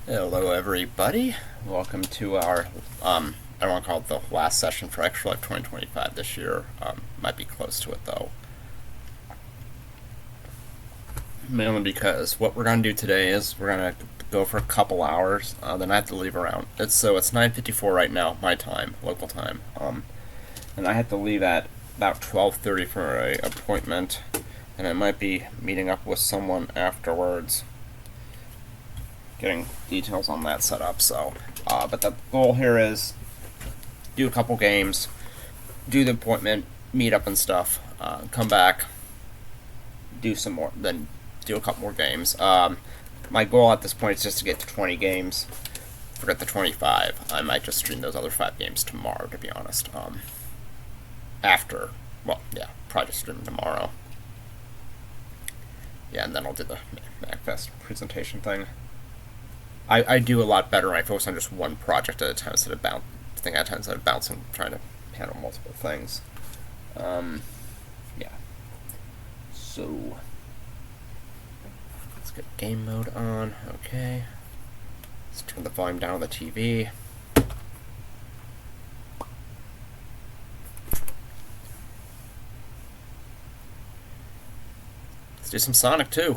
Hello everybody, welcome to our, I don't want to call it the last session for Extra Life 2025 this year, might be close to it though. Mainly because what we're going to do today is we're going to go for a couple hours, then I have to leave around, it's 9:54 right now, my time, local time, and I have to leave at about 12:30 for an appointment, and I might be meeting up with someone afterwards. Getting details on that setup, so but the goal here is do a couple games, do the appointment, meet up and stuff, come back, do some more, then do a couple more games. My goal at this point is just to get to 20 games. Forget the 25. I might just stream those other 5 games tomorrow, to be honest. Probably just stream tomorrow. Yeah, and then I'll do the MagFest presentation thing. I do a lot better when I focus on just one project at a time instead of bouncing, trying to handle multiple things. Yeah. So let's get game mode on. Okay. Let's turn the volume down on the TV. Let's do some Sonic too.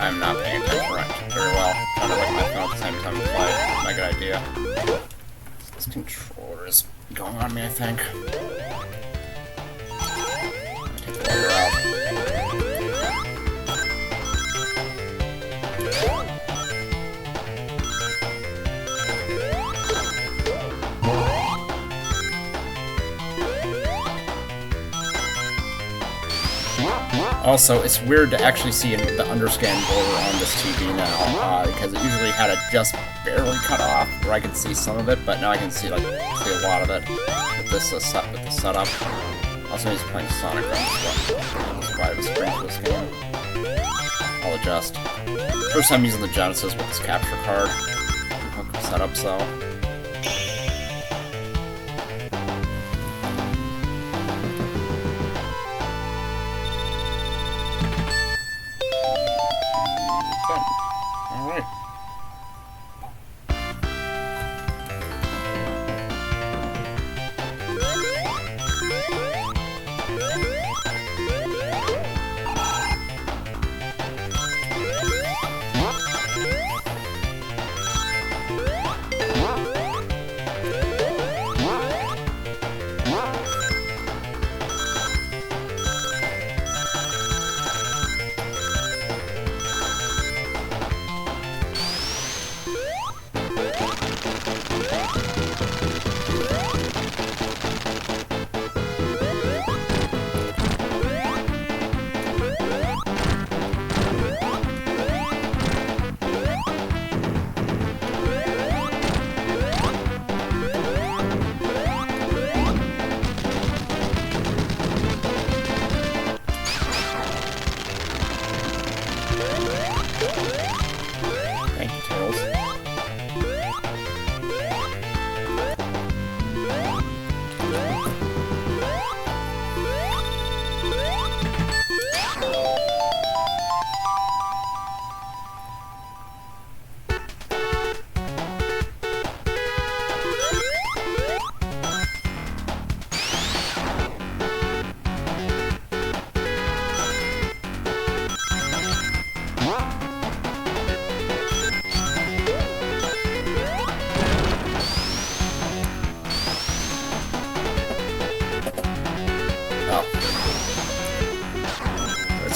I'm not paying attention very well. Trying to look at my phone at the same time to play. Not a good idea. This controller is going on me, I think. Take the lever out. Also, it's weird to actually see the underscan border on this TV now, because it usually had it just barely cut off, where I could see some of it, but now I can see a lot of it with this with the setup. Also, he's playing Sonic Run as well. The screen for this game. I'll adjust. First time using the Genesis with this capture card setup, so.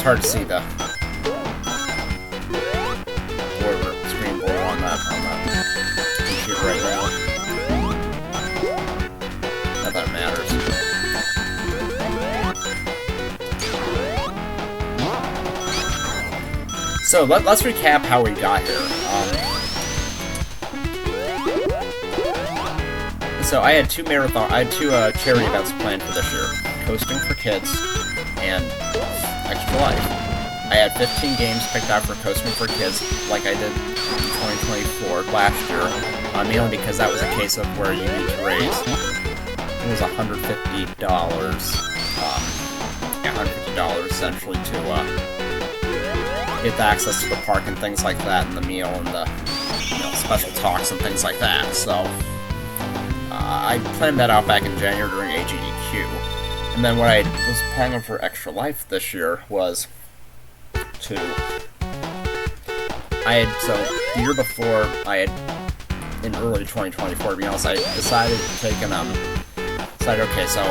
Hard to see the screen border on that computer right now. Not that it matters. So let's recap how we got here. So I had two charity events planned for this year: Coasting for Kids and Extra Life. I had 15 games picked out for Coasting for Kids, like I did in 2024 last year, mainly because that was a case of where you need to raise, it was $150, $150 essentially to get the access to the park and things like that, and the meal and the special talks and things like that. So I planned that out back in January during AGDQ. And then what I was planning for Extra Life this year was to... the year before, in early 2024, to be honest, I decided to take okay, so,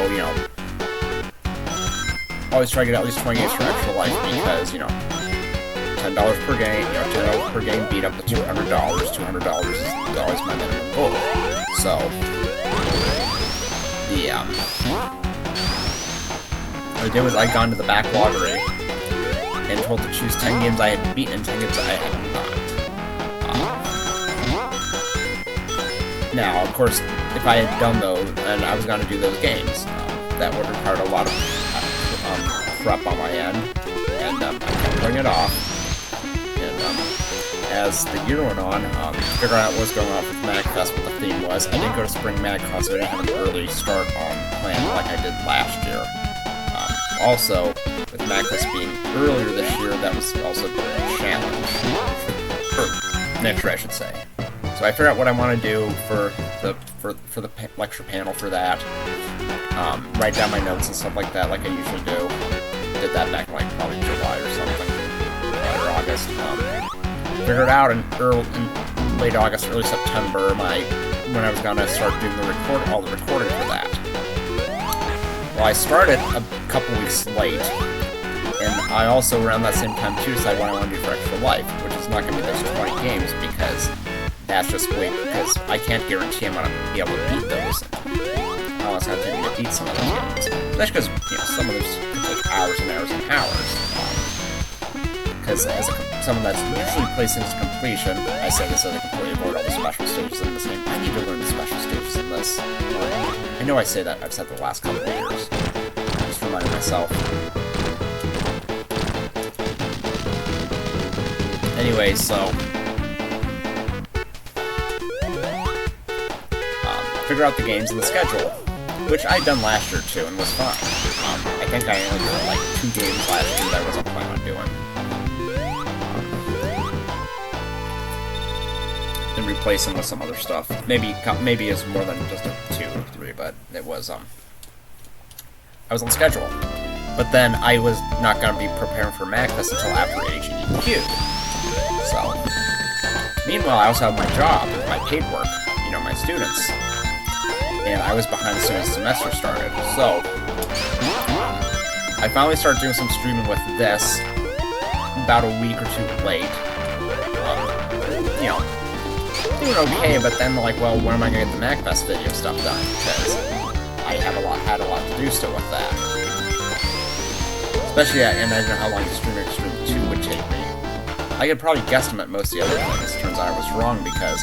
always try to get at least 20 games for Extra Life because, $10 per game, $10 per game beat up the $200. $200 is always my minimum goal. So, what I did was I got into the back lottery and told to choose 10 games I had beaten and 10 games I had not. Now, of course, if I had done those, and I was going to do those games, that would require a lot of prep on my end, and I kept putting it off. As the year went on, figuring out what was going on with MagFest, what the theme was. I didn't go to Spring MagCon, so I didn't have an early start on plan like I did last year. Also, with MagFest being earlier this year, that was also a challenge. Or next year, I should say. So I figured out what I want to do for the lecture panel for that. Write down my notes and stuff like that, like I usually do. Did that back in probably July or something, or August. Figured out in late August, early September, when I was gonna start doing all the recording for that. Well, I started a couple weeks late, and I also around that same time too decided what I want to do for Extra Life, which is not gonna be those 20 games because that's just because I can't guarantee I'm gonna be able to beat those. I'll have to take me to beat some of those games. That's because some of those could take hours and hours and hours. Because as someone that's usually plays things to completion, I say this as I completely avoid all the special stages in this game. I need to learn the special stages in this. I know I say that, I've said the last couple of years. Just reminding myself. Anyway, so... figure out the games and the schedule, which I'd done last year too, and was fine. I think I only did 2 games last year that I wasn't planning on doing. And replace them with some other stuff. Maybe it's more than just 2 or 3, but it was I was on schedule. But then I was not going to be preparing for MagFest until after AGDQ. So, meanwhile, I also have my job, my paid work, my students. And I was behind as soon as the semester started. So, I finally started doing some streaming with this about a week or 2 late. Doing okay, but then well, when am I gonna get the MagFest video stuff done? Because I had a lot to do still with that. Especially, and I don't know how long the Stream 2 would take me. I could probably guesstimate most of the other things. Turns out I was wrong because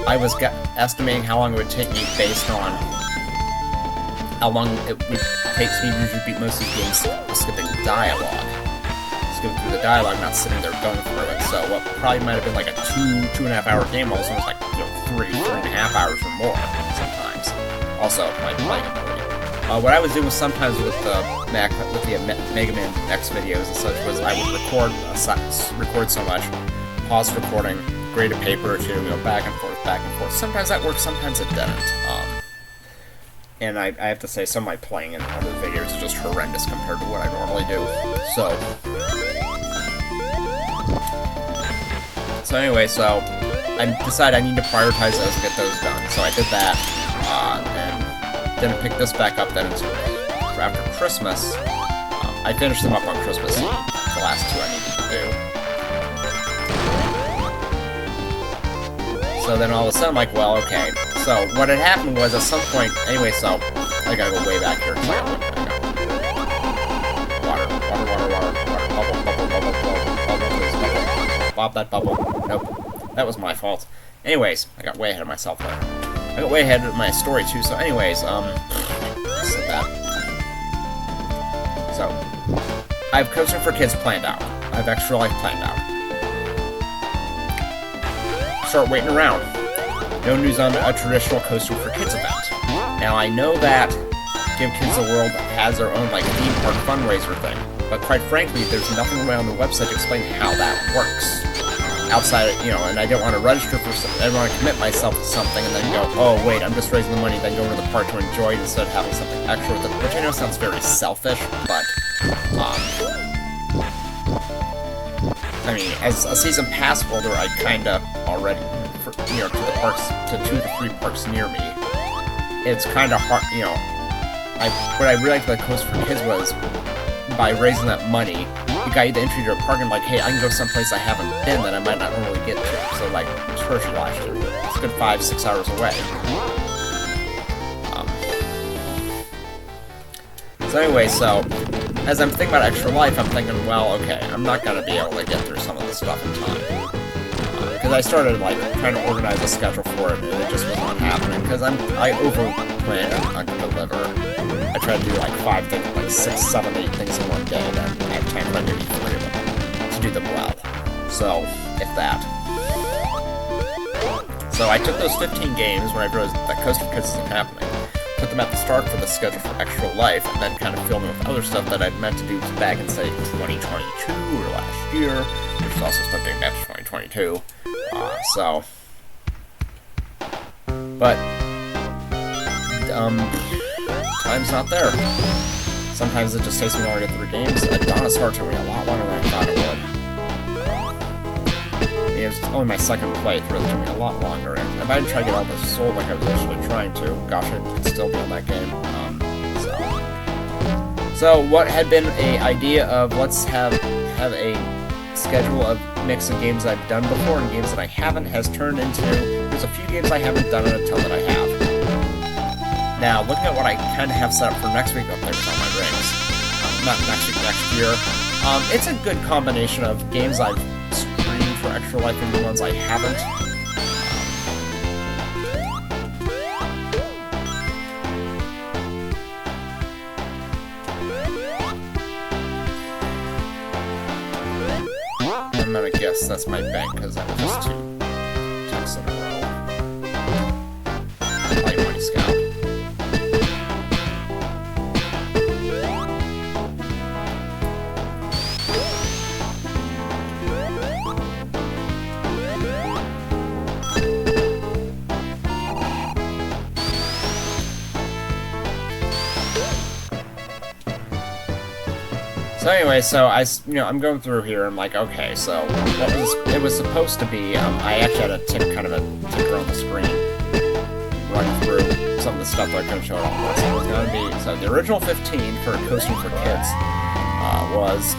I was estimating how long it would take me based on how long it takes me to usually beat most of these games skipping dialogue. Skipping through the dialogue, not sitting there going through it. So what probably might have been like a 2.5 hour game, all of a sudden was 3.5 hours or more sometimes. Also, my playing ability. What I was doing sometimes with the Mega Man X videos and such was I would record so much, pause recording, grade a paper or 2, go back and forth. Sometimes that worked, sometimes it didn't. And I have to say, some of my playing in other videos is just horrendous compared to what I normally do. So anyway, I decided I need to prioritize those and get those done. So I did that, and then I picked this back up then until after Christmas. I finished them up on Christmas Eve, the last 2 I needed to do. So then all of a sudden I'm like, well, okay. So what had happened was at some point, anyway, so I gotta go way back here. So water, bubble, please, bubble. Bob that bubble. Nope. That was my fault. Anyways, I got way ahead of myself there. I got way ahead of my story too. So, anyways, so I have Coaster for Kids planned out. I have Extra Life planned out. Start waiting around. No news on a traditional Coaster for Kids event. Now I know that Give Kids the World has their own like theme park fundraiser thing, but quite frankly, there's nothing around the website to explain how that works. Outside, and I don't want to register for something. I don't want to commit myself to something and then go, oh wait, I'm just raising the money, then go to the park to enjoy it instead of having something extra with it, which I know sounds very selfish, but I mean, as a season pass holder, I kinda already, to the parks, to 2 to 3 parks near me, it's kinda hard, what I really liked about Coaster for Kids was, by raising that money, it got you the entry to a park and like, hey, I can go someplace I haven't been that I might not normally get to. So like, Hershey last year, it's a good 5-6 hours away. So anyway, as I'm thinking about Extra Life, I'm thinking, well, okay, I'm not gonna be able to get through some of this stuff in time. Because I started like trying to organize a schedule for it, and it just was not happening. Because I over-plan and under-deliver. I try to do like 5 things, like 6, 7, 8 things in one day, and then I have time for maybe 3 of them to do them well. So, if that. So I took those 15 games when I realized that Coaster Kids isn't happening. Put them at the start for the schedule for Extra Life, and then kind of filled in with other stuff that I'd meant to do back in, say, 2022 or last year, which is also stuff dating back to 2022. But time's not there. Sometimes it just takes me longer to get through games. Donna's Heart took me a lot longer than I thought it would. It was only my second playthrough, it took me a lot longer. And if I didn't try to get all this sold like I was actually trying to, gosh, I could still be on that game. So what had been an idea of let's have a schedule of mix of games I've done before and games that I haven't has turned into there's a few games I haven't done and a ton that I have. Now, looking at what I kind of have set up for next week up there with all my rings, not next week, next year, it's a good combination of games I've streamed for Extra Life and the ones I haven't. I'm gonna guess that's my bank because that was just 2 texts in a row. Light Money Scout. So anyway, I'm going through here, I'm like, okay, so it was supposed to be, I actually had a kind of a ticker on the screen, run through some of the stuff that I couldn't show it all at once. So it was going to be, so the original 15 for Coaster for Kids was,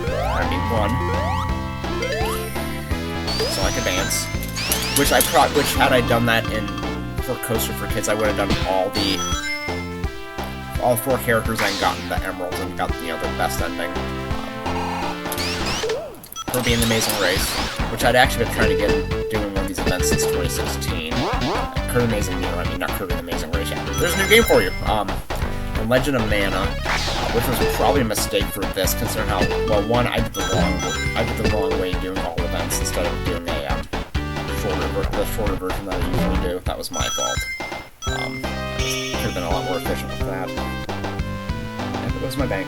I mean, 1, Sonic Advance, which had I done that for Coaster for Kids, I would have done all 4 characters and gotten the emeralds and got the best ending for being the Amazing Race, which I'd actually been trying to get doing one of these events since 2016. Kirby Amazing Mirror, I mean not Kirby the Amazing Race. Yeah. There's a new game for you. The Legend of Mana, which was probably a mistake for this, considering how well I did the wrong way doing all events instead of doing the shorter version that I usually do. That was my fault. Could have been a lot more efficient with that. And it was my bank.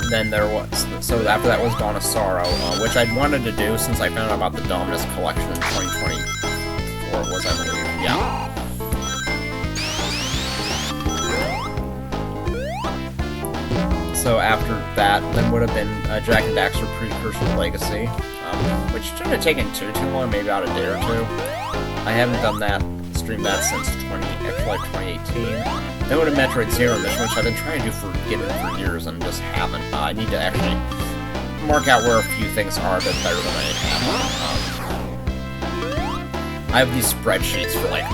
Then there was, so after that was Dawn of Sorrow, which I'd wanted to do since I found out about the Dominus collection in 2024, was I believe, yeah. So after that, then would have been Jack and Daxter Precursor Legacy, which shouldn't have taken too long, maybe about a day or 2. I haven't done that, streamed that since 2018. Then would have Metroid Zero Mission, which I've been trying to get in for years and just haven't. I need to actually mark out where a few things are a bit better than I have. I have these spreadsheets for like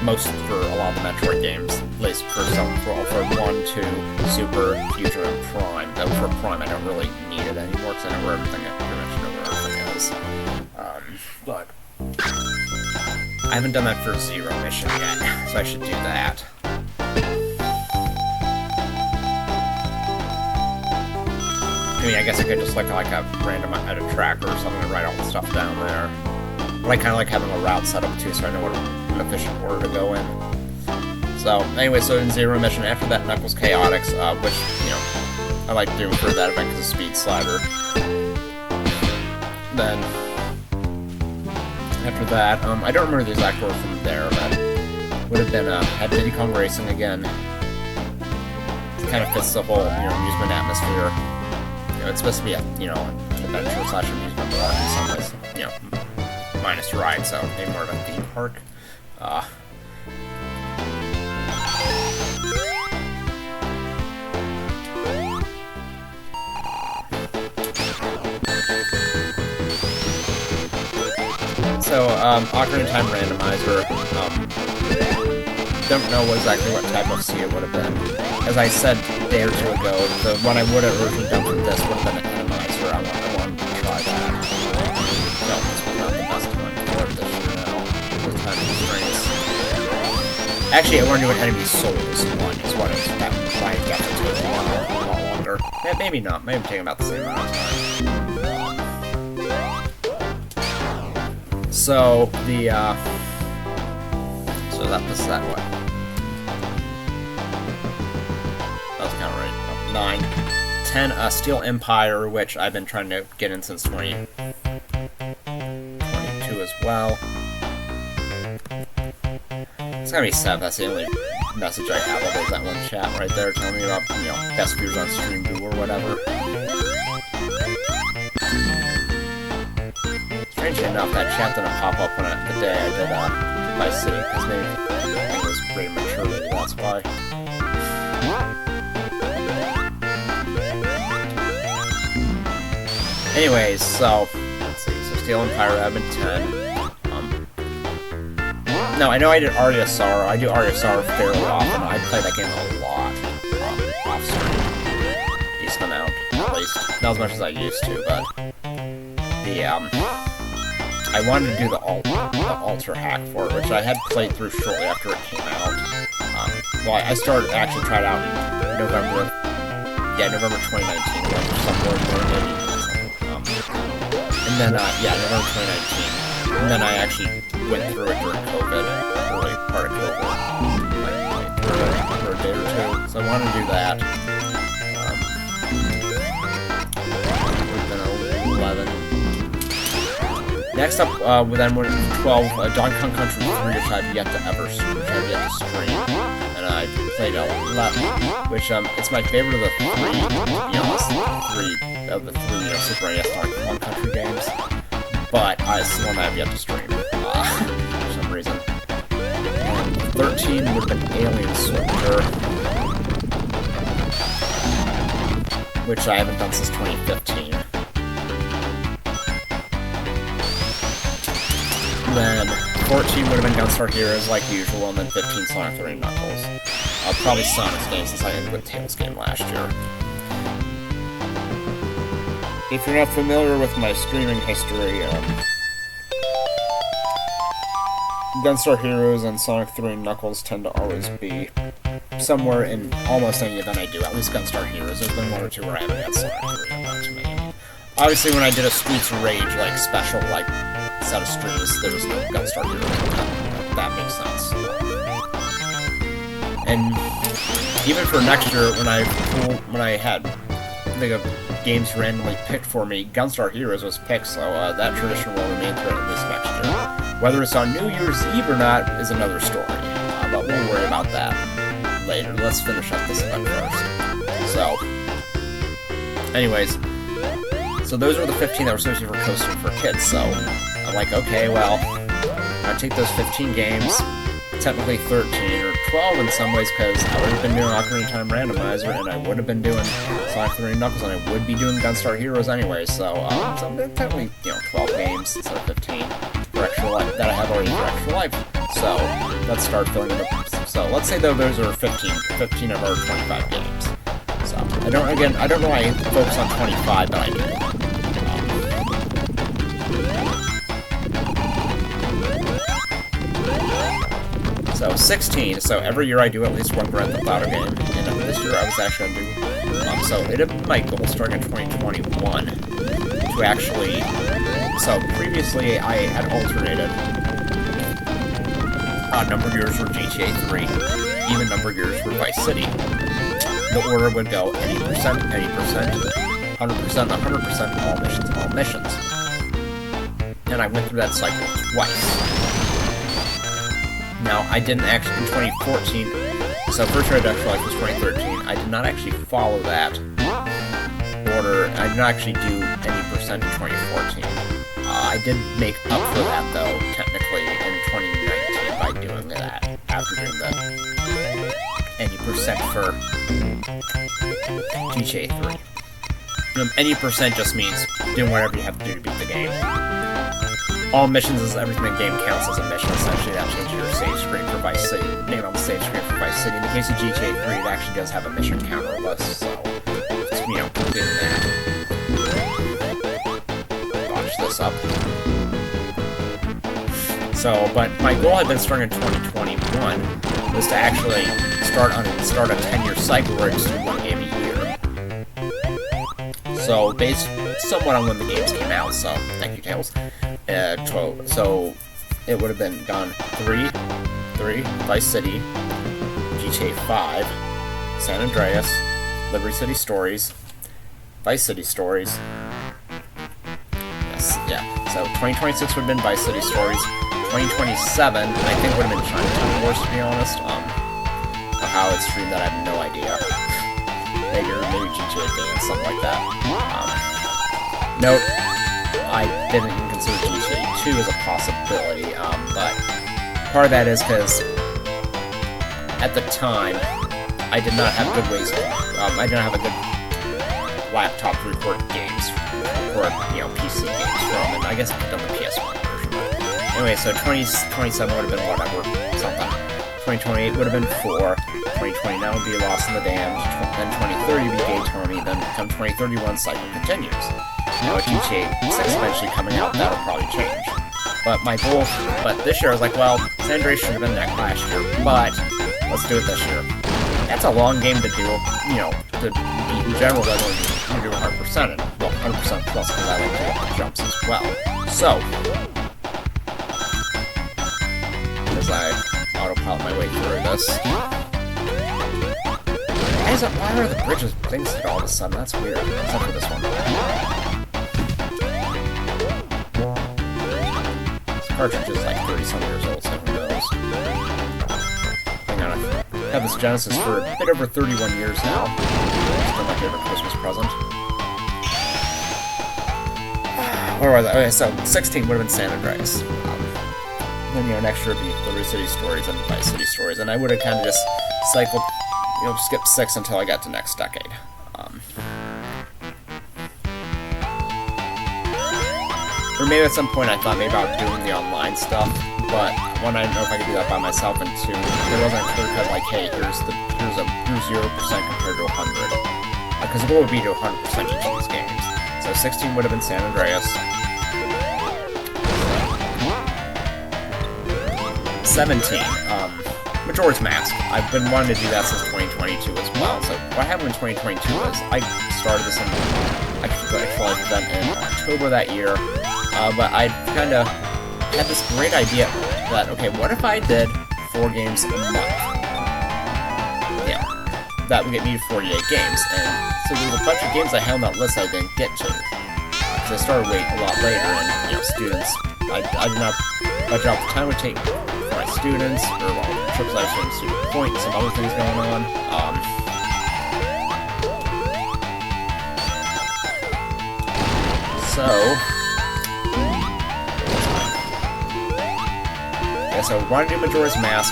most for a lot of the Metroid games, at least for 1, 2, Super, Future, and Prime. Though for Prime, I don't really need it anymore because I know where everything, pretty much know where everything is. But I haven't done that for Zero Mission yet, so I should do that. I mean, I guess I could just look like a random edit tracker or something and write all the stuff down there. But I kind of like having a route set up too, so I know what an efficient order to go in. So, anyway, so in Zero Mission, after that, Knuckles Chaotix, which, you know, I like doing for that event because of Speed Slider. Then, after that, I don't remember the exact order from there, but would have been, had Diddy Kong Racing again. It kind of fits the whole, you know, amusement atmosphere. You know, it's supposed to be a, you know, an adventure slash amusement park in some ways, you know, minus ride, so maybe more of a theme park. So, Ocarina of Time Randomizer, don't know exactly what type of C it would have been. As I said a day or two ago, the one I would have originally done for this would have been an Randomizer. I wanted to try that. No, this was not the best one for this year now. With time constraints. Actually, I want to do an Enemy Souls one, is what that might get to take a lot longer. Yeah, maybe not. Maybe take about the same amount of time. So, the, so that was that way. That was kind of right. Oh, 9. 10, Steel Empire, which I've been trying to get in since 2022 as well. It's gonna be 7, that's the only message I have of that one chat right there telling me about, you know, best viewers on Stream Do or whatever. Strangely enough, that chat didn't pop up when the day I did Vice City, because maybe it was pretty mature, maybe that's why. Anyways, so, let's see, so Steel Empire, I've been 10. No, I know I did Aria Sorrow. I do Aria Sorrow fairly often. I play that game a lot, off-screen. Decent amount, at least. Not as much as I used to, but the, I wanted to do the altar hack for it, which I had played through shortly after it came out. Well, I started actually tried out in November 2019, or somewhere maybe. And then, yeah, November 2019. And then I actually went through it during COVID, early part of COVID, like for a day or two. So I wanted to do that. Would have been 11. Next up, then we're 12, Donkey Kong Country 3, which I've yet to stream, and I played a lot, which, it's my favorite of the 3, to be honest, 3 of the 3, you know, Super NES Donkey Kong Country games, but, it's the one I have yet to stream, for some reason. 13 would have been Alien Soldier, which I haven't done since 2015. Then 14 would have been Gunstar Heroes like usual, and then 15 Sonic 3 Knuckles. Probably Sonic's game since I ended with Tails' game last year. If you're not familiar with my streaming history, Gunstar Heroes and Sonic 3 Knuckles tend to always be somewhere in almost any event I do, at least Gunstar Heroes. There's been 1 or 2 where I haven't had Sonic 3, and not too many. Obviously, when I did a Streets of Rage, like, special, like, set of streams, there was no Gunstar Heroes. That makes sense. And even for next year, when I had the games randomly picked for me, Gunstar Heroes was picked, so that tradition will remain through at least next year. Whether it's on New Year's Eve or not is another story, but we'll worry about that later. Let's finish up this event first. So, anyways, so those were the 15 that were supposed to be for Coaster for Kids, so I'm like, okay, well, I'll take those 15 games, technically 13, or 12 in some ways, because I would have been doing Ocarina of Time Randomizer, and I would have been doing Sonic 3 Knuckles, and I would be doing Gunstar Heroes anyway, so technically, you know, 12 games instead of 15 for extra extra life that I have already for extra life. So let's start filling in the. So let's say though those are 15 of our 25 games. So I don't know why I focus on 25, but I do. So 16. So every year I do at least one Grand Theft Auto game, and this year I was actually going to do. So it had been my goal starting in 2021 to actually. So previously I had alternated number years for GTA 3, even number years for Vice City. The order would go 80%, 100%, 100%, all missions. And I went through that cycle twice. Now, I didn't actually, in 2014, so First Red Extra Life was 2013, I did not actually follow that order. I did not actually do any percent in 2014. I did make up for that, though, technically, in 2019 by doing that, after doing the any percent for GTA 3. Any percent just means doing whatever you have to do to beat the game. All missions is everything in the game counts as a mission, essentially. That changes your save screen for Vice City, name on the save screen for Vice City. In the case of GTA 3, it actually does have a mission counter list, so, completely that. Watch this up. So, but my goal had been starting in 2021 was to actually start a 10-year cycle where I just do one game a year. So, based somewhat on when the games came out, so thank you, Tails. 12. So it would have been gone 3, Vice City, GTA 5, San Andreas, Liberty City Stories, Vice City Stories. Yes, yeah. So 2026 would have been Vice City Stories. 2027, I think would have been Chinatown Wars, to be honest. How it's streamed, that I have no idea. Maybe GTA Dance, something like that. Note, I didn't even consider GTA 2 as a possibility, but part of that is because at the time, I did not have good ways. I did not have a good laptop to record games, PC games from, and I guess I picked up the PS1 version. Anyway, so 2027 would have been whatever, something. 2028 would have been 4. 2029 would be Lost in the Damned. Then 2030 would be Gay Tony. Then come 2031, cycle continues. Now with GTA 6 eventually coming out, that'll probably change. But my goal, this year I was like, well, San Andreas should have been that last year, but let's do it this year. That's a long game to do, to beat in general, whether you do 100%, and, well, 100% plus, because I like to get the jumps as well. So, as I autopilot my way through this. Why are the bridges things hit all of a sudden? That's weird, except for this one. Cartridge is like 30-some years old, so who knows. Hang on, I've had this Genesis for a bit over 31 years now. It's been my favorite Christmas present. Where was I? Okay, so 16 would have been San Andreas. Then, next year would be Liberty City Stories and Vice City Stories, and I would have kind of just cycled, skipped 6 until I got to next decade. Or maybe at some point I thought maybe about doing the online stuff, but one, I didn't know if I could do that by myself, and two, there wasn't a clear cut like, hey, here's 0% compared to 100. Because the goal would be to 100% each of these games. So 16 would have been San Andreas. 17, Majora's Mask. I've been wanting to do that since 2022 as well. So what happened in 2022 was I started this actually event in October that year. But I kind of had this great idea that, okay, what if I did 4 games a month? Yeah, that would get me to 48 games. And so there's a bunch of games I had on that list I didn't get to. Because I started waiting a lot later, and, students, I did not budget out the time it would take for my students, or trips I shouldn't student point, some other things going on. So I want to do Majora's Mask.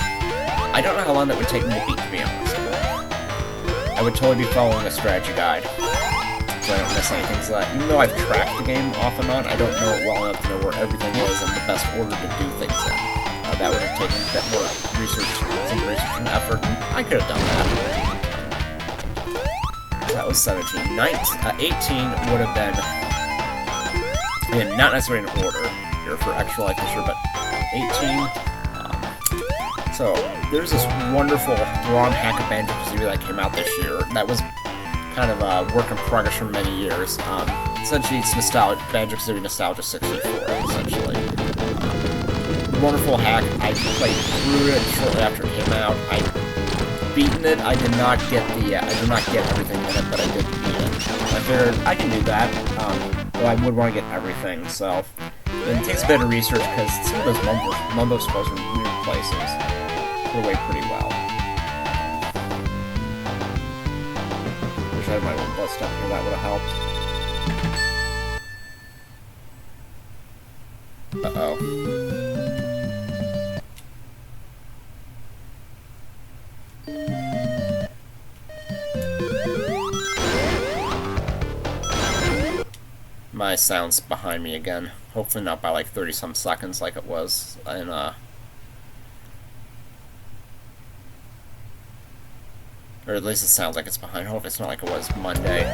I don't know how long that would take me to beat, to be honest. I would totally be following a strategy guide. hopefully I don't miss anything. So even though I've tracked the game off and on, I don't know it well enough to know where everything is and the best order to do things in. That would have taken a bit more research, some research and effort, and I could have done that. That was 17. 18 would have been, again, not necessarily in order here for Extra Life this year, but 18. So there's this wonderful ROM hack of Banjo-Kazooie that came out this year. That was kind of a work in progress for many years. Essentially, it's Banjo-Kazooie Nostalgia 64, essentially. Wonderful hack. I played through it shortly after it came out. I beaten it. I did not get everything in it, but I did beat it. I figured I can do that, but I would want to get everything. So it takes a bit of research because some of those mumbo spells are in weird places. Put away pretty well. Wish I had my own bust up here. That would have helped. Uh-oh. My sound's behind me again. Hopefully not by like 30-some seconds like it was in, or at least it sounds like it's behind. Hopefully it's not like it was Monday.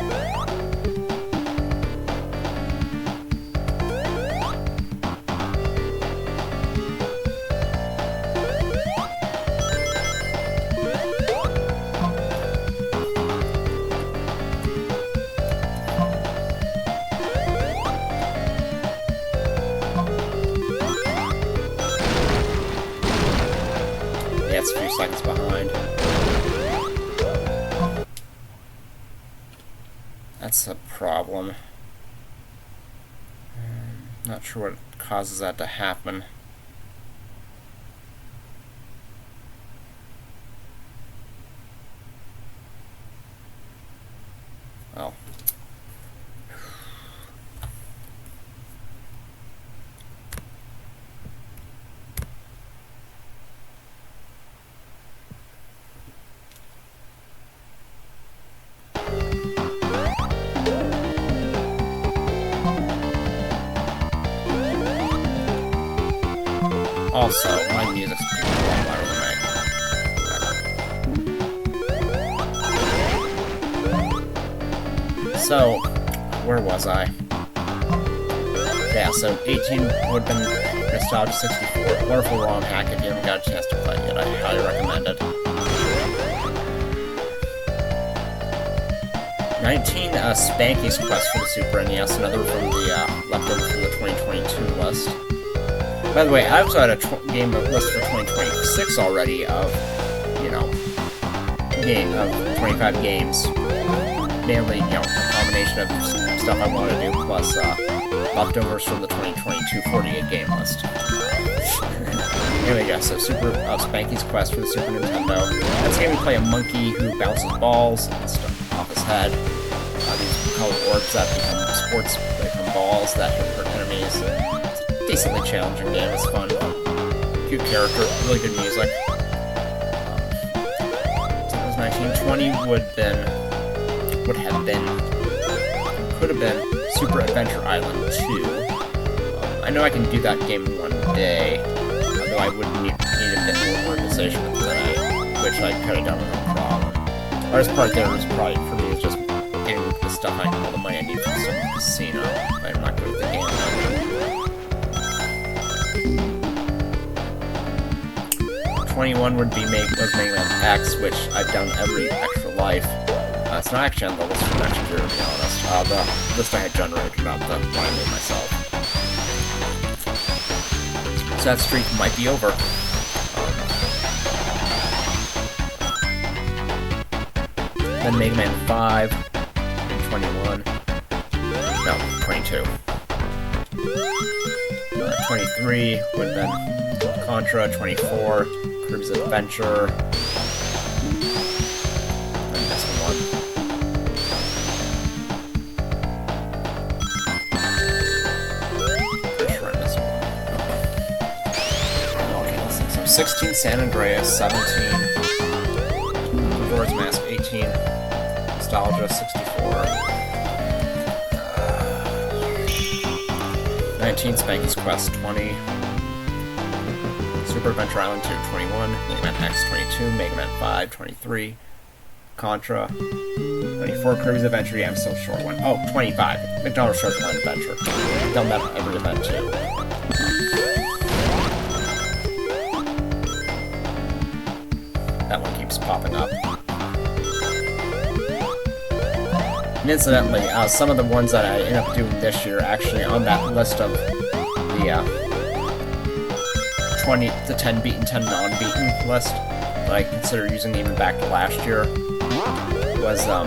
Yeah, it's a few seconds behind. That's a problem. Not sure what causes that to happen. Well. Also, my music's a lot louder than me. So, where was I? Yeah, so 18 would have been Nostalgia 64. Wonderful ROM hack if you haven't got a chance to play it. I highly recommend it. 19, Spanky's Quest for the Super NES, another from the leftover from the 2022 list. By the way, I also had a game list for 2026 already of, 25 games. Mainly, a combination of stuff I want to do, plus leftovers from the 2022 48 game list. Here we go, so Spanky's Quest for the Super Nintendo. That's a game we play a monkey who bounces balls and stuff off his head. These colored orbs that become balls that hurt enemies. Decently challenging game, it's fun. Cute character, really good music. So that was 19. 20 could have been Super Adventure Island 2. I know I can do that game in one day, although I would need a bit more organization than which I could have done with no problem. The hardest part there was probably, for me, is just getting the stuff all the money I need from some casino. I'm not good with the game. 21 would be was Mega Man X, which I've done every Extra Life. It's not actually on the list for next year, to be honest. The list I had generated, not the one I made myself. So that streak might be over. Then Mega Man 5, and 21. No, 22. 23 would have been Contra, 24. Kirby's Adventure. I'm missing one. Pretty sure I'm missing one. Okay, let's see. So 16, San Andreas, 17, Majora's Mask, 18, Nostalgia, 64. 19, Spanky's Quest 20, Super Adventure Island 2 21, Mega Man X 22, Mega Man 5 23, Contra 24, Kirby's Adventure. Yeah, I'm still short one. Oh, 25, McDonald's Treasure Island Adventure. I've done that on every event too. That one keeps popping up. And incidentally, some of the ones that I end up doing this year are actually on that list of the 20 to 10 beaten, 10 non-beaten list that I consider using even back to last year. Was had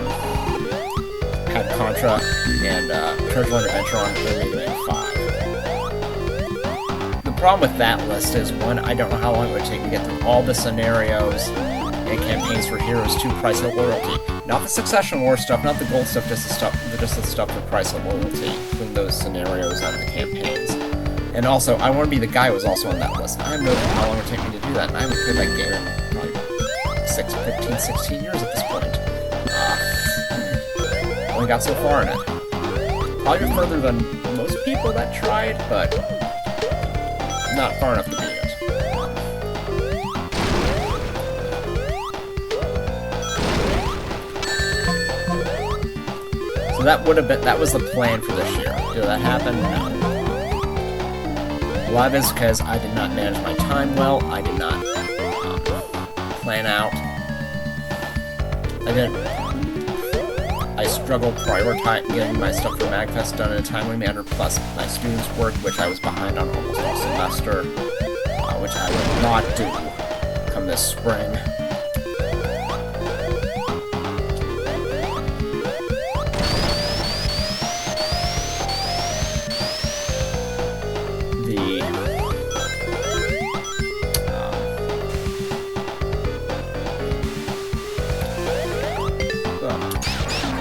Contra and Treasure Island Adventure on Mega Man 5. The problem with that list is, one, I don't know how long it would take to get through all the scenarios and campaigns for Heroes 2 Price of Loyalty. Not the Succession War stuff, not the gold stuff, just the stuff for Price of Loyalty, including those scenarios and the campaigns. And also, I want to be the guy who was also on that list. I have no idea how long it would take me to do that, and I haven't played that game in probably 15, 16 years at this point. Only got so far in it. Probably further than most people that tried, but not far enough to beat it. So that was the plan for this year. Did that happen? No. A lot of it is because I did not manage my time well. I did not plan out. I struggled prioritizing getting my stuff for MagFest done in a timely manner, plus my students' work, which I was behind on almost all semester, which I will not do come this spring.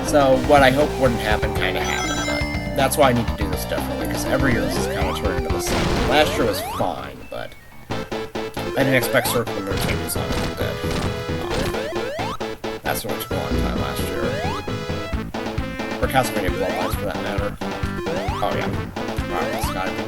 So what I hoped wouldn't happen kind of happened, but that's why I need to do this differently, because every year this is kind of turned into the same. Last year was fine, but I didn't expect Circle of the Moon changes on it did. That's what took a long time last year. Or Castlevania Bloodlines for that matter. Oh yeah. Alright, Scott in here.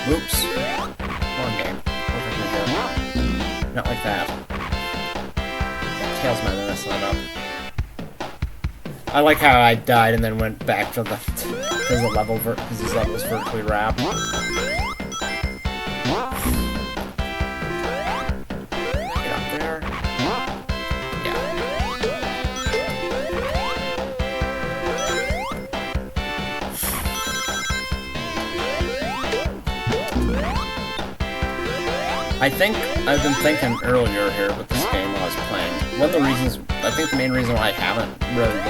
Oops. Wrong game. Not like that. Tails might have messed that up. I like how I died and then went back to the because this level is vertically wrapped. Get up there. Yeah. I think I've been thinking earlier here with this game while I was playing. One of the reasons, I think the main reason why I haven't really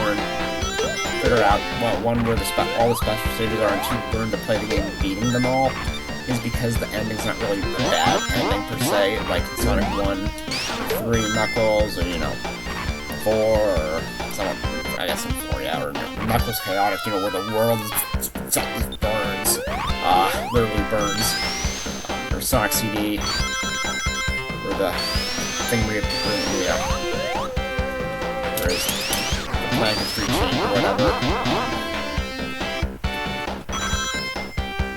figured out, well, one, where all the special stages are, and two, learned to play the game beating them all, is because the ending's not really a bad ending per se. Like Sonic 1, 3 Knuckles, or, 4, or someone, I guess in 4, yeah, or Knuckles Chaotic, where the world burns, literally burns. Or Sonic CD, or the thing where there is the Planet Street Chain or whatever.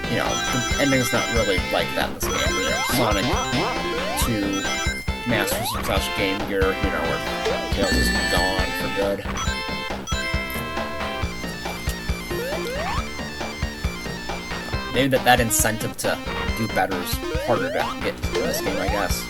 The ending's not really like that in this game. Sonic 2 Masters of Game Gear, where Tails is gone for good. maybe that incentive to do better is harder to get into this game, I guess.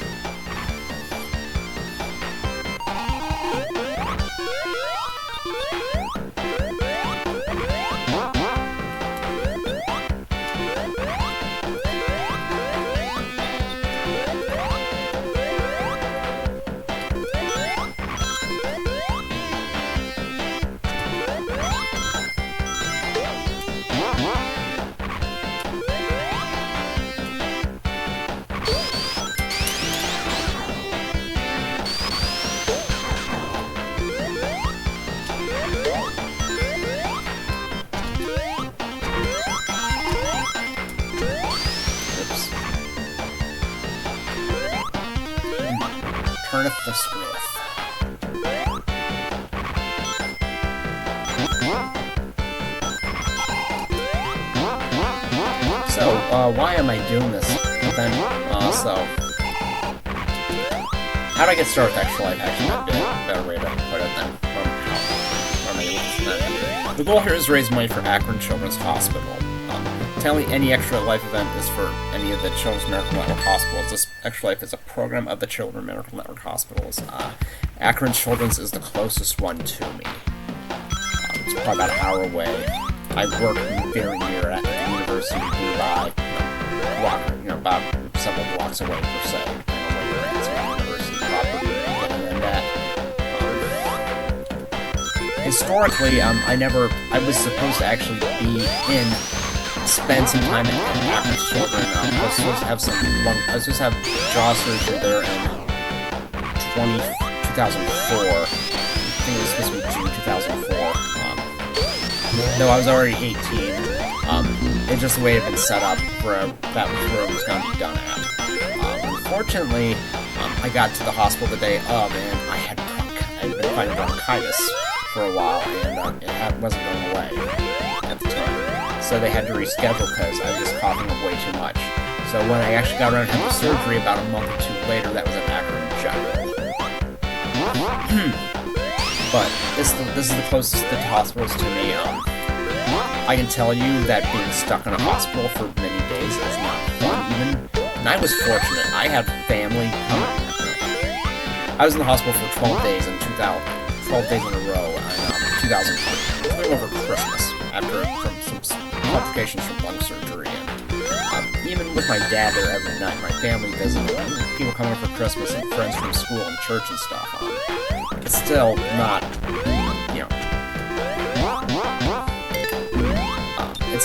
Turneth the screw. So, why am I doing this then? How'd I get started with Extra Life? Actually, might be a better way to put it than where am I able to. The goal here is to raise money for Akron Children's Hospital. Telling any Extra Life event is for any of the Children's Medical Network hospitals. This Extra Life is a program of the Children's Medical Network hospitals. Akron Children's is the closest one to me. It's probably about an hour away. I work very near at the university nearby, about several blocks away per se. I don't know where you're at, so university property and that. Historically, I was supposed to actually be spend some time at Akron Children. I was supposed to have jaw surgery there in 2004. I think it was supposed to be June 2004. No, I was already 18. It's just the way it had been set up for that was where it was going to be done at. Unfortunately, I got to the hospital the day of, and I'd been fighting bronchitis for a while, and it wasn't going away at the time. So they had to reschedule because I was just coughing up way too much. So when I actually got around to have the surgery about a month or two later, that was at Akron General. But this is the closest to hospitals to me. I can tell you that being stuck in a hospital for many days is not fun even. And I was fortunate. I had family come. I was in the hospital for 12 days in 12 days in a row in 2003, over Christmas, from some complications from lung surgery. And even with my dad there every night, my family visited, people coming for Christmas and friends from school and church and stuff. It's still not,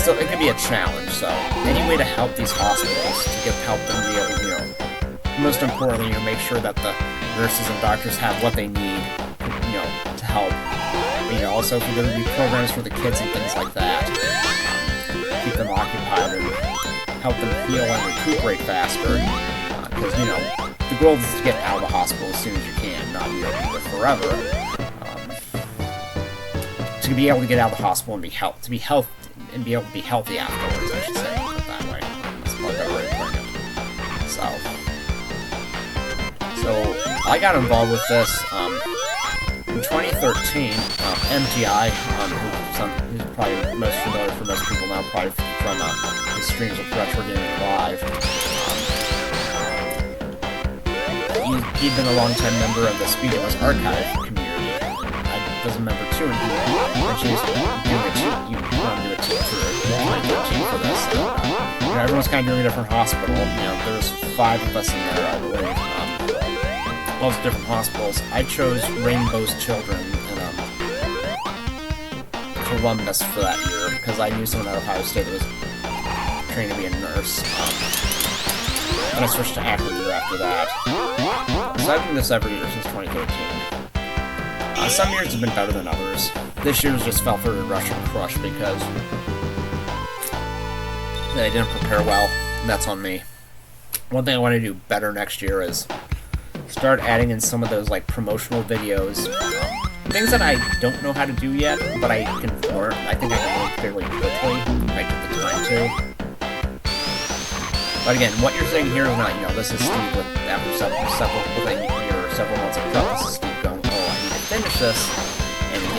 it can be a challenge. So any way to help these hospitals, to help them be able, most importantly, make sure that the nurses and doctors have what they need, to help. Also for there to be programs for the kids and things like that, keep them occupied and help them heal and recuperate faster. Because the goal is to get out of the hospital as soon as you can, not be there forever. To be able to get out of the hospital and be able to be healthy afterwards, I should say, put it that way. That's probably a better way to put it. So I got involved with this in 2013. MGI, who's probably most familiar for most people now, probably from his streams of Retro Gaming Live. He'd been a long-time member of the Speedrunners Archive community, and I was a member too, and she was doing a team for this. Everyone's kind of doing a different hospital. There's 5 of us in there, I believe. Lots of different hospitals. I chose Rainbow's Children in Columbus for that year, because I knew someone at Ohio State that was trained to be a nurse. And I switched to Akron the year after that. So I've been doing this every year since 2013. Some years have been better than others. This year's just felt very rush and crush because I didn't prepare well, and that's on me. One thing I want to do better next year is start adding in some of those promotional videos. Things that I don't know how to do yet, but I can learn. I think I can learn fairly quickly if I get the time to. But again, what you're saying here is not, this is Steve after several months of prep. This is Steve going, I need to finish this and get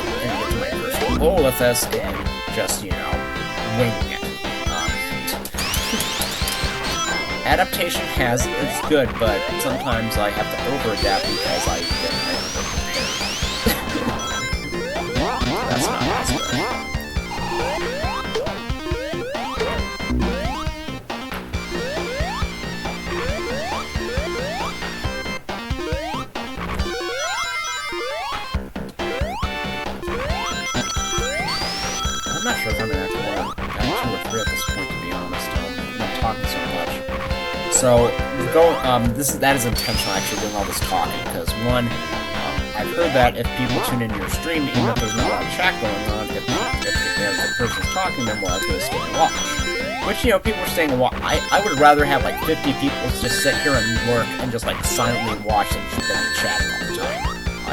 to my first goal with this and just, winging it. Adaptation it's good, but sometimes I have to over-adapt because I get my That's not as good. I'm not sure if I'm in Act 1, Act 2 or 3 at this point, to be honest. I'm not talking so much. So, that is intentional, actually, doing all this talking, because one, I've heard that if people tune in your stream, even if there's not a lot of chat going on, if the person's talking, they're more likely to stay and watch. Which, you know, people are staying and watch. I would rather have, like, 50 people just sit here and work and just, like, silently watch them chatting all the time,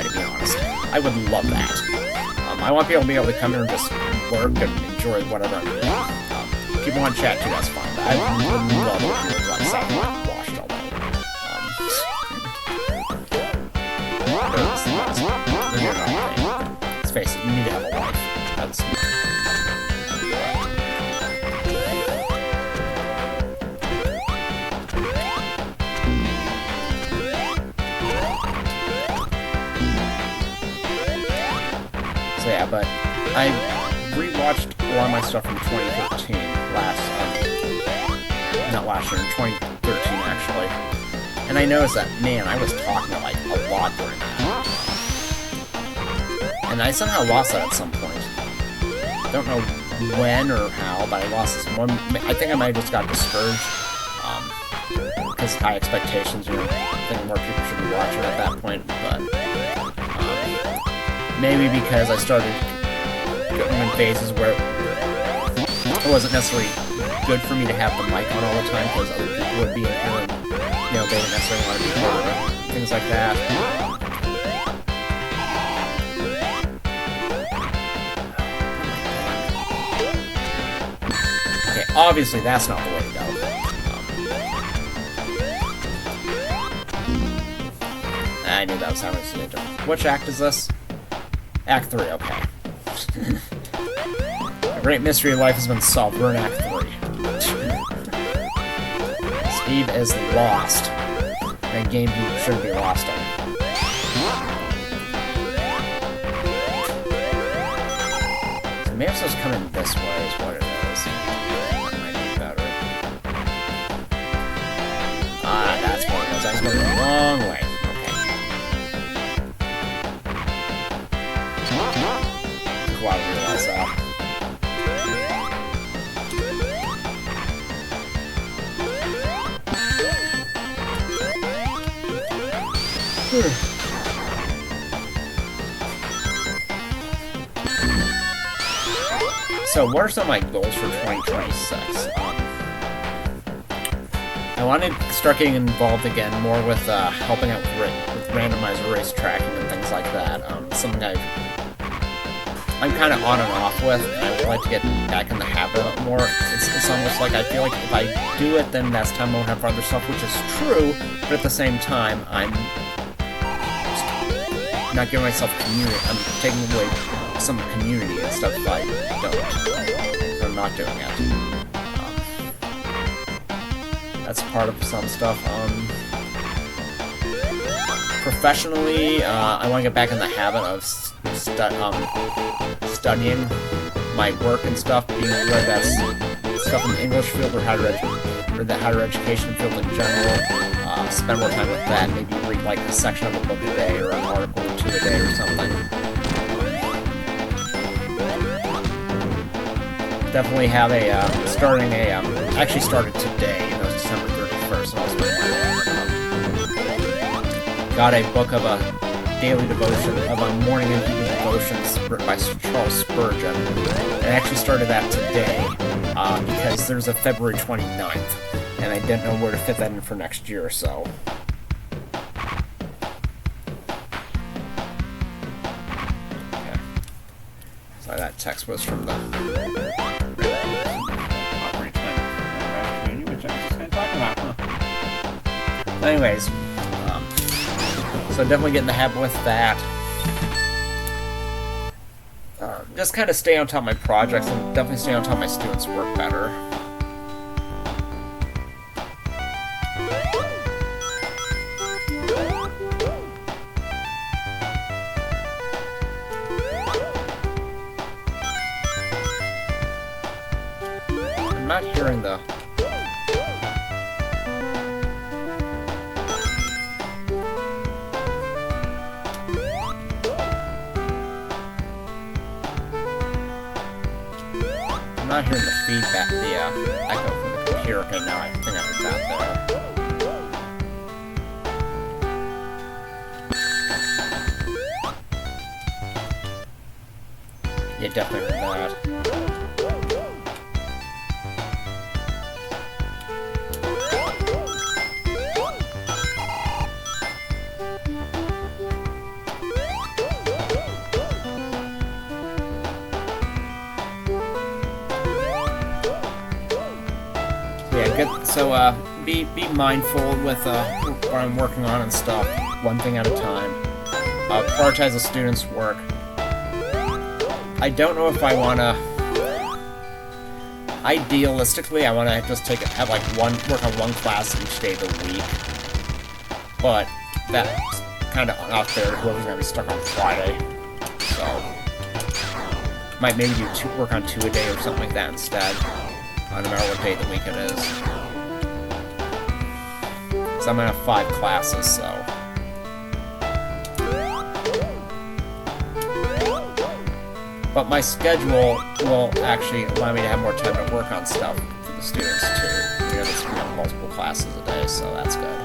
to be honest. I would love that. I want people to be able to come here and just work and enjoy whatever I'm doing. People want to chat too, that's fine. But I would love if people like sat and watched all day. Let's face it, you need to have a life. That's so yeah, but I rewatched a lot of my stuff from 2013, not last year, in 2013 actually, and I noticed that, man, I was talking like a lot during that, and I somehow lost that at some point. I don't know when or how, but I lost this one. I think I might have just got discouraged, because high expectations, you know, thinking more people should be watching at that point, but maybe because I started going in phases where it wasn't necessarily good for me to have the mic on all the time because other people would be in here and, you know, they didn't necessarily want to be heard, things like that. Okay, obviously that's not the way to go. I knew that was how I was going to do. Which act is this? Act 3, okay. A great mystery of life has been solved. We're in Act 3. Steve is lost in a game he shouldn't be lost in. So maybe it's just coming this way is what it is. That might be better. Ah, that's what it is. I was going the wrong way. I realize that. So, what are some of my goals for 2026? I want to start getting involved again more with helping out with randomized race tracking and things like that. Something I'm kind of on and off with, and I would like to get back in the habit of it more. It's almost like I feel like if I do it, then that's time I won't have for other stuff, which is true, but at the same time, I'm not giving myself community. I'm taking away some community and stuff if I don't. So I'm not doing it. That's part of some stuff. Professionally, I want to get back in the habit of studying my work and stuff, being whether that's stuff in the English field or the higher education field in general. Spend more time with that. Maybe read like a section of a book a day or an article or two a day or something. Definitely have actually started today, you know, December 31st. Got a book of a daily devotion, of a morning and evening devotions by Charles Spurgeon. And I actually started that today because there's a February 29th, and I didn't know where to fit that in for next year, so. Okay. So that text was from the operating time community, which I was just going to talk about, huh? Anyways. So definitely get in the habit with that. Just kind of stay on top of my projects and definitely stay on top of my students' work better. not hearing the... I'm not hearing the feedback, the echo from the computer. Okay, now I think I heard that there. Yeah, definitely heard that. Yeah, good. So, be mindful with what I'm working on and stuff. One thing at a time. Prioritize the students' work. I don't know if I wanna. Idealistically, I wanna just have like work on one class each day of the week. But that's kind of out there. Whoever's gonna be stuck on Friday, so might maybe work on 2 a day or something like that instead. No matter what day of the week it is. So I'm gonna have 5 classes, so. But my schedule will actually allow me to have more time to work on stuff for the students too. There's multiple classes a day, so that's good.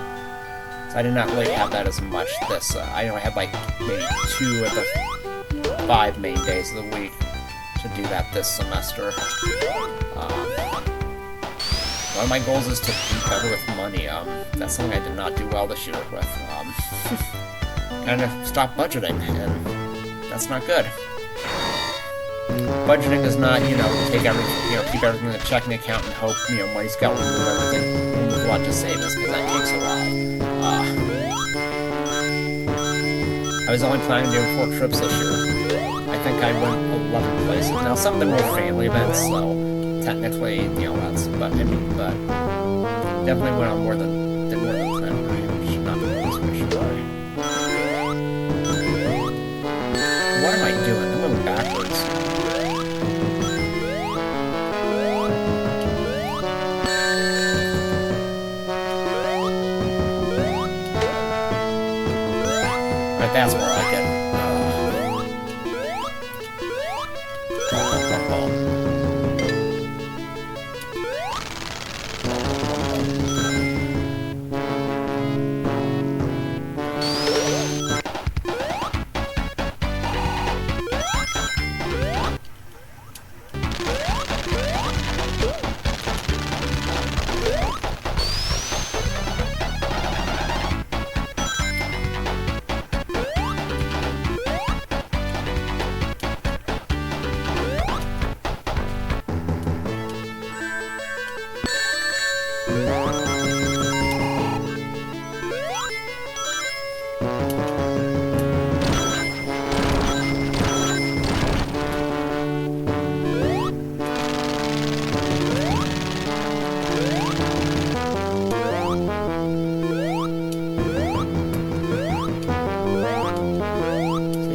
So I did not really have that as much this. I know I had like maybe 2 of the 5 main days of the week to do that this semester. One of my goals is to be better with money. That's something I did not do well this year with. Kind of stop budgeting, and that's not good. Budgeting does not, take everything, keep everything in the checking account and hope, money's got to move everything. There's a lot to savings because that takes a while. I was only planning to do 4 trips this year. I think I went 11 places. Now some of them were family events, so technically, that's, but definitely went on more than planned. I should not be doing this mission. What am I doing? I'm moving backwards. Right, that's more like it.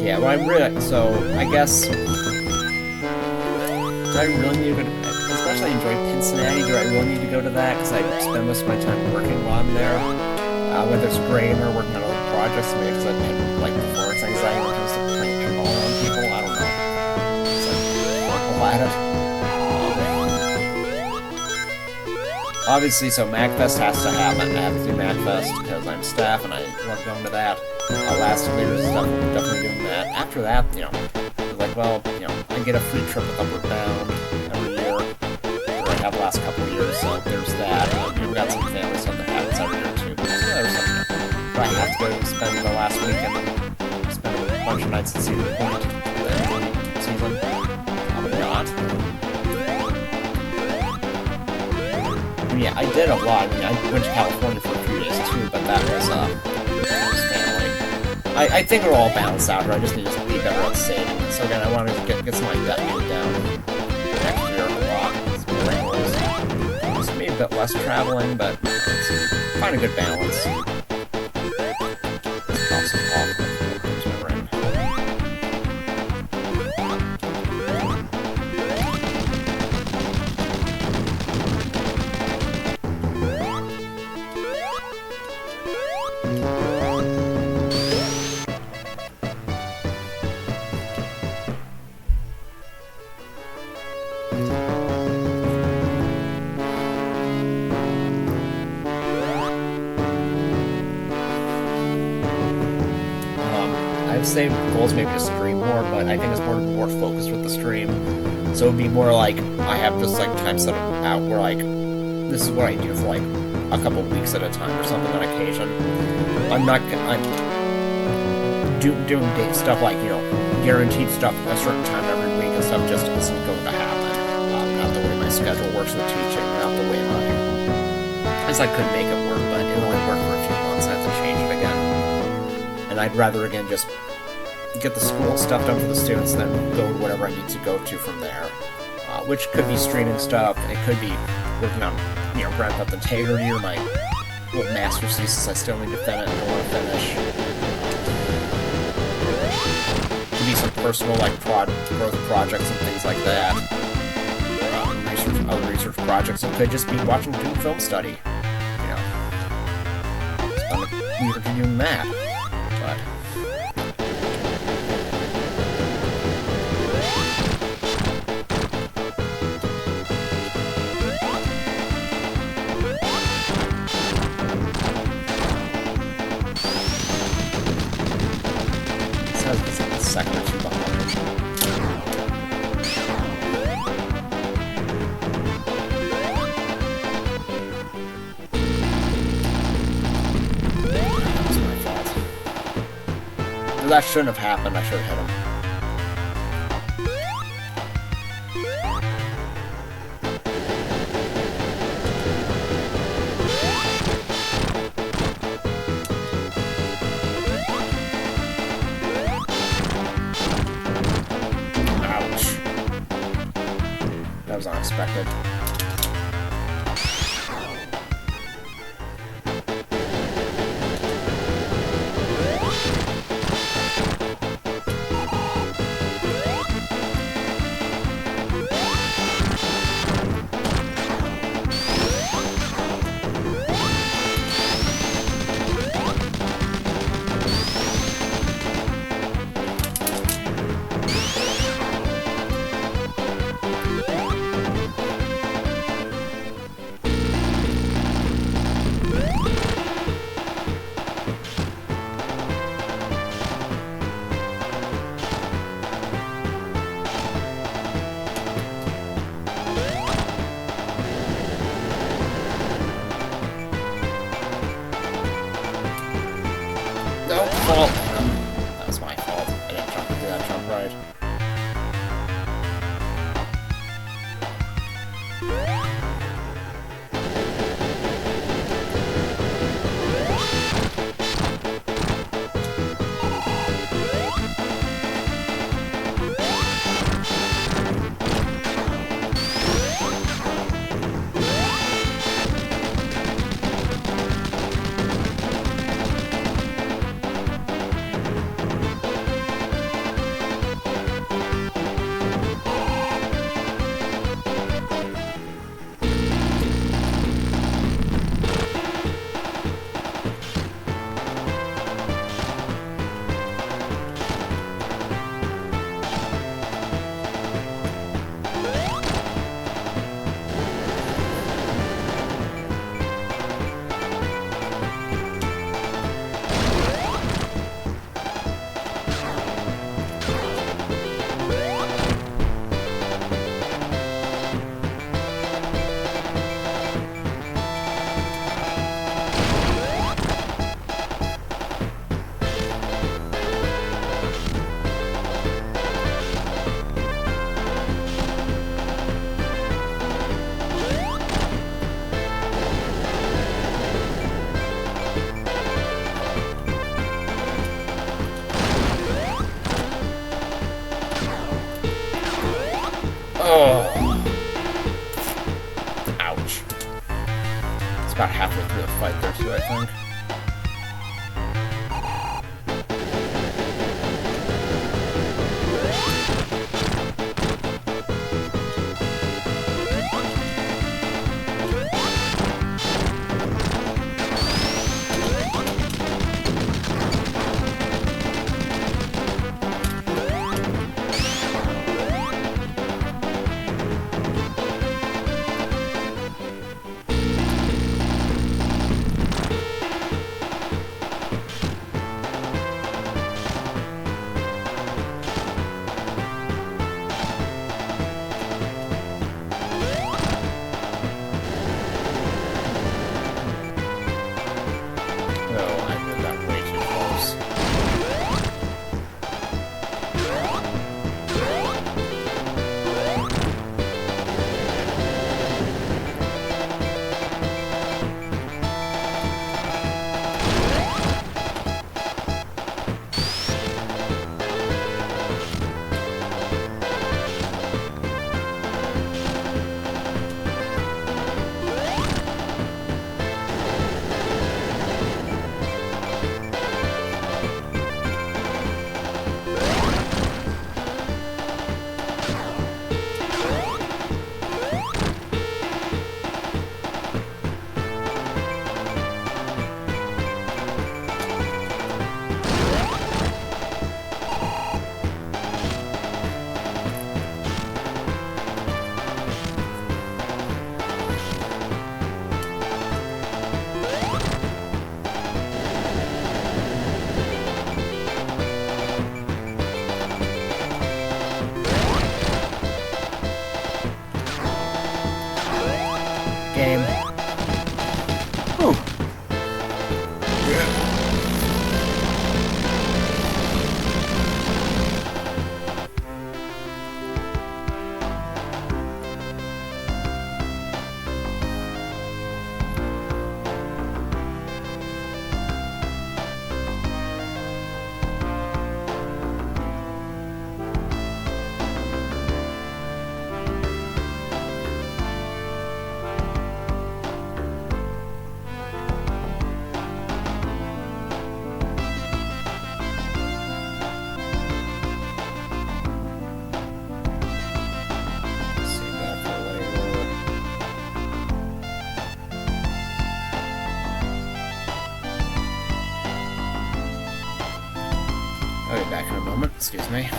Yeah, well, so I guess, do I really need to go to, especially I enjoy Cincinnati, do I really need to go to that? Because I spend most of my time working while I'm there. Whether it's grading or working on other projects, maybe because I've had, like, performance anxiety when it comes to playing pinball on people, I don't know. It's like, work at it. Obviously, so MagFest has to happen. I have to do MagFest because I'm staff and I love going to that. Last year's stuff, we're definitely doing that. After that, like, well, I get a free trip with Upward Bound every year, or I have the last couple of years, so there's that. We've got some family stuff that happens every year too, but there's other stuff. But I have to go spend the last weekend, spend a bunch of nights at Cedar Point, the season. Probably not. Yeah, I did a lot. I went to California for a few days too, but that was family. I think we're all balanced out here. I just need to be better at saving. So again, I want to get some of my debt paid down next year a lot. Just maybe a bit less traveling, but find a good balance. I'd say the goal is maybe to stream more, but I think it's more focused with the stream. So it'd be more like I have this like time set out where like this is what I do for like a couple weeks at a time or something on occasion. I'm doing date stuff like, you know, guaranteed stuff at a certain time every week and stuff just isn't going to happen. Not the way my schedule works with teaching, not the way as I could make it work, but it only worked for a few months. I have to change it again. And I'd rather again just get the school stuff done for the students and then go to whatever I need to go to from there. Which could be streaming stuff, it could be working on, you know, Grand Theft Integrity or my little master's thesis I still need to finish and I want to finish. Could be some personal like growth projects and things like that. Other research projects. It could just be watching film study. You know, spend a week or two doing that. But it's like a second or two behind. That shouldn't have happened. I should have hit him. Ouch. That was unexpected. That was my fault. I didn't do that jump right. Oh. Ouch. It's about halfway through the fight there too, I think. game. Whew. Save that for later. I'll be back in a moment. Excuse me.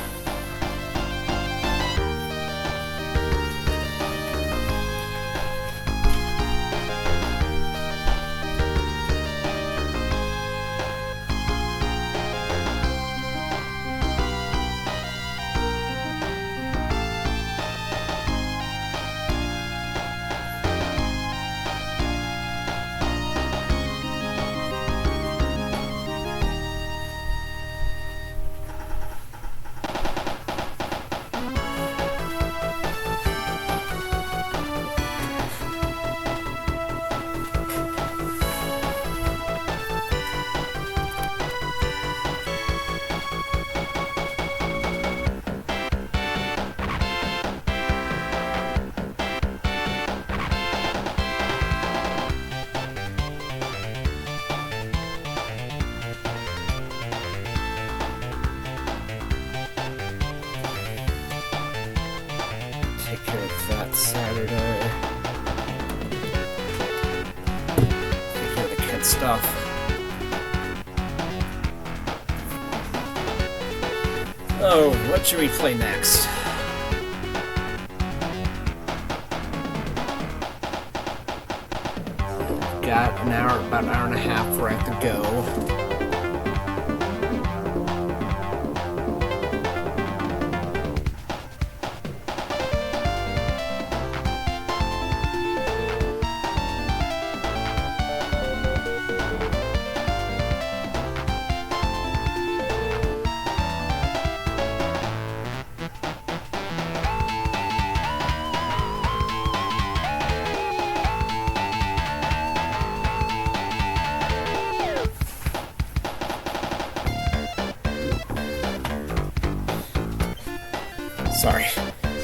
Take care of that Saturday. Take care of the kid stuff. Oh, what should we play next? Got an hour, about an hour and a half before I have to go. Sorry.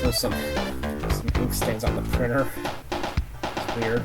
So some ink stains on the printer. It's weird.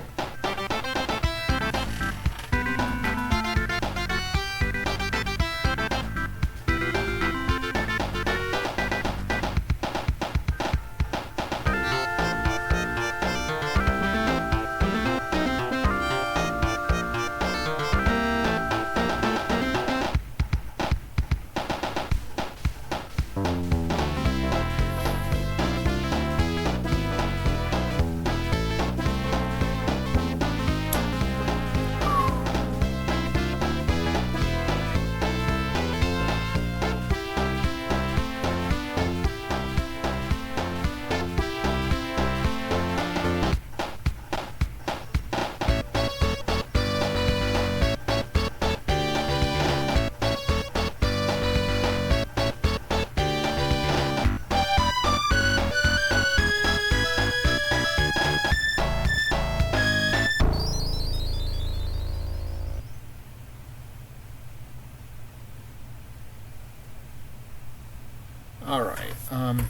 Alright, I'm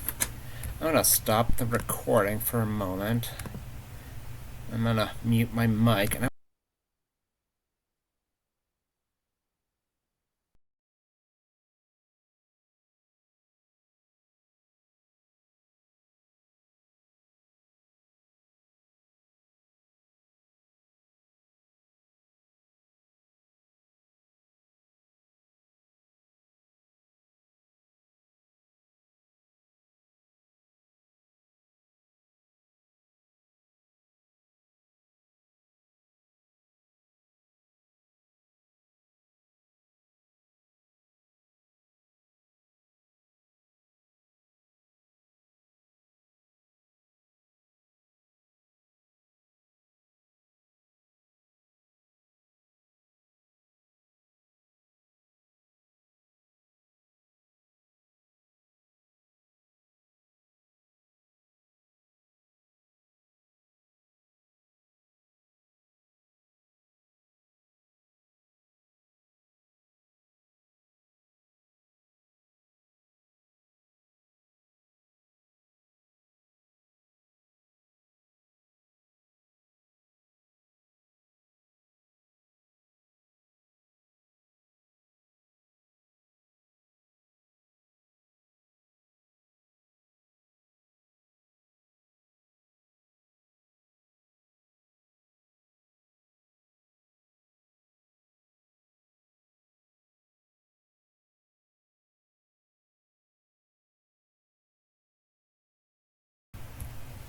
gonna stop the recording for a moment. I'm gonna mute my mic and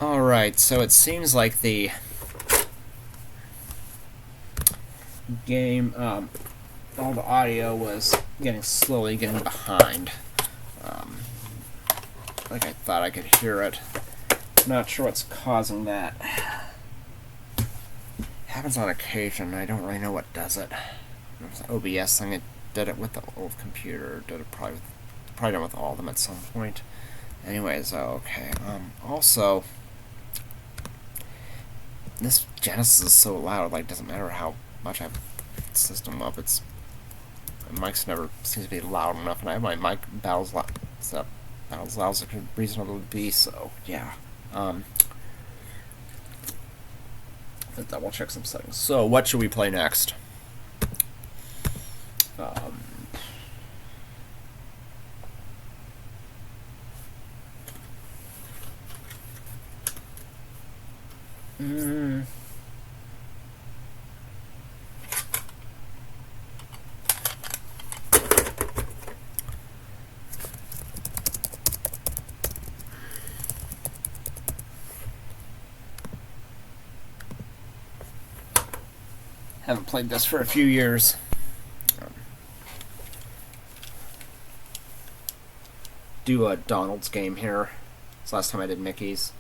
Alright, so it seems like the game, all the audio was slowly getting behind. Like I thought I could hear it. Not sure what's causing that. Happens on occasion. I don't really know what does it. It was an OBS thing. It did it with the old computer. Did it probably done with all of them at some point. Anyways, okay. Also, this Genesis is so loud. Like, doesn't matter how much I have the system up. It's my mic's never seems to be loud enough, and I have my mic battles loud. So battles loud as it could reasonably be. So yeah. Let's double check some settings. So, what should we play next? Haven't played this for a few years. Do a Donald's game here. It's the last time I did Mickey's.